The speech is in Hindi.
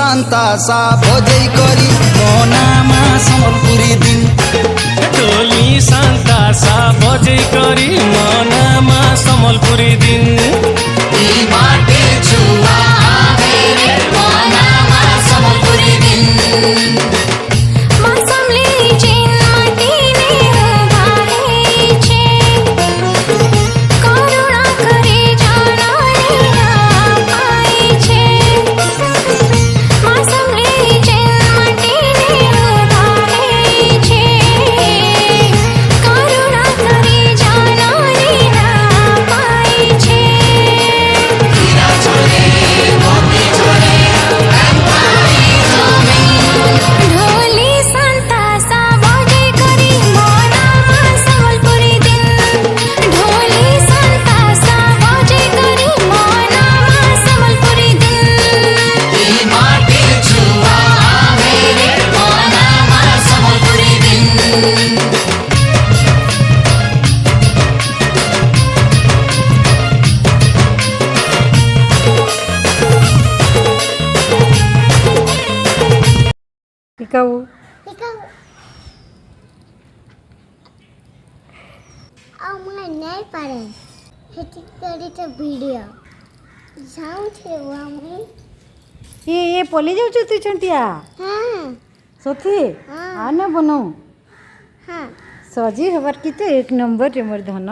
शांता सा भजै करी मनामा सम्बलपुरी दिन ढोली शांता सा भजै करी मनामा सम्बलपुरी दिन माटी छुआ आवे मनामा सम्बलपुरी दिन ये पली जाऊ तू छंटिया सोथी आने बनो सजी हबार की तो एक नंबर रे मोर धन